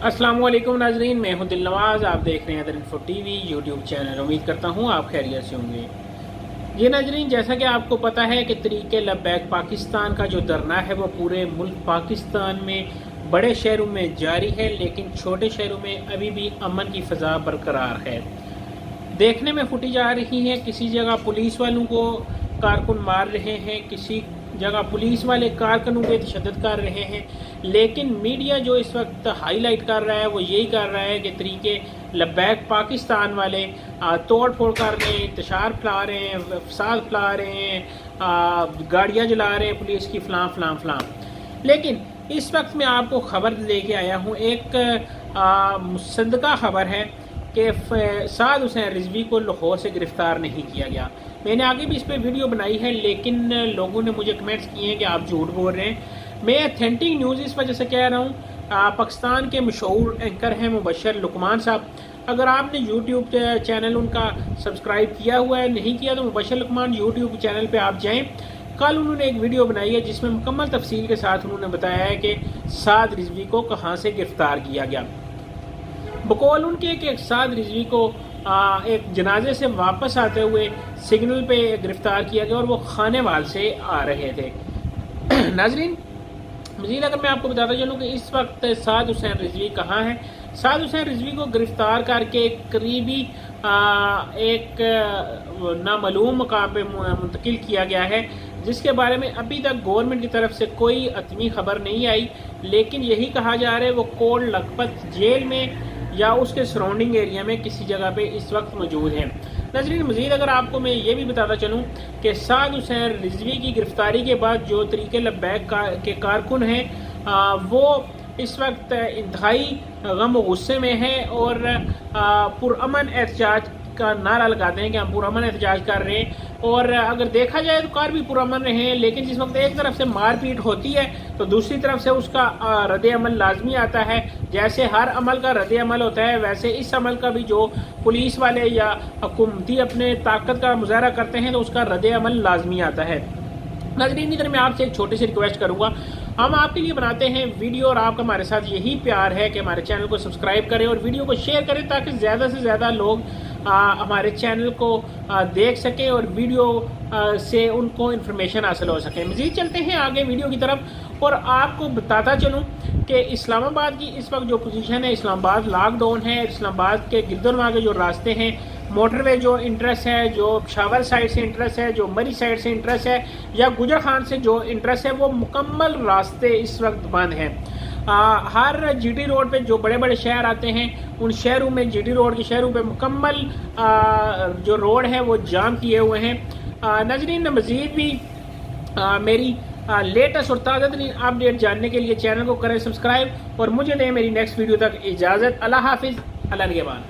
अस्सलाम वालेकुम नाजरीन, मैं हूं दिलनवाज। आप देख रहे हैं other info TV YouTube channel. उम्मीद करता हूं आप खैरियत से होंगे। ये नाजरीन, जैसा कि आपको पता है कि तरीके लब्बैक पाकिस्तान का जो धरना है वो पूरे मुल्क पाकिस्तान में बड़े शहरों में जारी है, लेकिन छोटे शहरों में अभी भी अमन की फ़ज़ा बरकरार है। देखने में फुटेज आ रही है, किसी जगह पुलिस वालों को कारकुन मार रहे हैं, किसी जगह पुलिस वाले कारकुनों पे तशद्दुद कर रहे हैं, लेकिन मीडिया जो इस वक्त हाईलाइट कर रहा है वो यही कर रहा है कि तरीके लब्बैक पाकिस्तान वाले तोड़ फोड़ कर रहे हैं, इंतशार फैला रहे हैं, फसाद फैला रहे हैं, गाड़ियाँ जला रहे हैं पुलिस की, फलां फलां फलां। लेकिन इस वक्त मैं आपको खबर लेके आया हूँ, एक मुसद्दका खबर है कि साद हुसैन रिजवी को लाहौर से गिरफ़्तार नहीं किया गया। मैंने आगे भी इस पर वीडियो बनाई है, लेकिन लोगों ने मुझे कमेंट्स किए हैं कि आप झूठ बोल रहे हैं। मैं अथेंटिक न्यूज़ इस वजह से कह रहा हूँ। पाकिस्तान के मशहूर एंकर हैं मुबशर लुकमान साहब। अगर आपने यूट्यूब चैनल उनका सब्सक्राइब किया हुआ है, नहीं किया, तो मुबशर लुकमान यूट्यूब चैनल पर आप जाएँ। कल उन्होंने एक वीडियो बनाई है जिसमें मुकम्मल तफसील के साथ उन्होंने बताया है कि साद रिजवी को कहाँ से गिरफ़्तार किया गया। बकौल उनके कि साद रिजवी को एक जनाजे से वापस आते हुए सिग्नल पे गिरफ्तार किया गया और वो खानेवाल से आ रहे थे। नाजरीन, मज़ीद अगर मैं आपको बताता चलूँ कि इस वक्त साद हुसैन रिजवी कहाँ है। साद हुसैन रिजवी को गिरफ्तार करके करीबी एक नामालूम मकाम पे मुंतकिल किया गया है, जिसके बारे में अभी तक गवर्नमेंट की तरफ से कोई अतमी खबर नहीं आई। लेकिन यही कहा जा रहा है वो कोट लखपत जेल में या उसके सराउंडिंग एरिया में किसी जगह पे इस वक्त मौजूद है। नाज़रीन, मज़ीद अगर आपको मैं ये भी बताता चलूँ कि साद हुसैन रिजवी की गिरफ्तारी के बाद जो तरीके लब्बैक के कारकुन हैं वो इस वक्त इंतहाई गम और गुस्से में है और पुरअमन एहतजाज का नारा लगाते हैं कि हम पुरअमन एहतजाज कर रहे हैं। और अगर देखा जाए तो कार भी पुरअमन रहे हैं, लेकिन जिस वक्त एक तरफ से मारपीट होती है तो दूसरी तरफ से उसका रद्द अमल लाजमी आता है। जैसे हर अमल का रद्द अमल होता है, वैसे इस अमल का भी जो पुलिस वाले या हुकूमती अपने ताकत का मुजाहरा करते हैं तो उसका रद्द अमल लाजमी आता है। नाज़रीन, इधर मैं आपसे एक छोटी सी रिक्वेस्ट करूँगा, हम आपके लिए बनाते हैं वीडियो और आपका हमारे साथ यही प्यार है कि हमारे चैनल को सब्सक्राइब करें और वीडियो को शेयर करें ताकि ज़्यादा से ज़्यादा लोग हमारे चैनल को देख सकें और वीडियो से उनको इन्फॉर्मेशन हासिल हो सके। मज़ीद चलते हैं आगे वीडियो की तरफ और आपको बताता चलूँ कि इस्लामाबाद की इस वक्त जो पोजीशन है, इस्लामाबाद लॉकडाउन है। इस्लामाबाद के गिरदोनवा के जो रास्ते हैं, मोटरवे जो इंटरेस्ट है, जो पेशावर साइड से इंटरेस्ट है, जो मरी साइड से इंटरेस्ट है या गुजर खान से जो इंटरेस्ट है, वो मुकम्मल रास्ते इस वक्त बंद हैं। हर जीटी रोड पे जो बड़े बड़े शहर आते हैं उन शहरों में, जीटी रोड के शहरों पे मुकम्मल जो रोड है वो जाम किए हुए हैं। नाज़रीन, मज़ीद भी मेरी लेटेस्ट और ताज़ा तरीन अपडेट जानने के लिए चैनल को करें सब्सक्राइब और मुझे दें मेरी नेक्स्ट वीडियो तक इजाज़त। अल्लाह हाफिज़, अल्लाह निगहबान।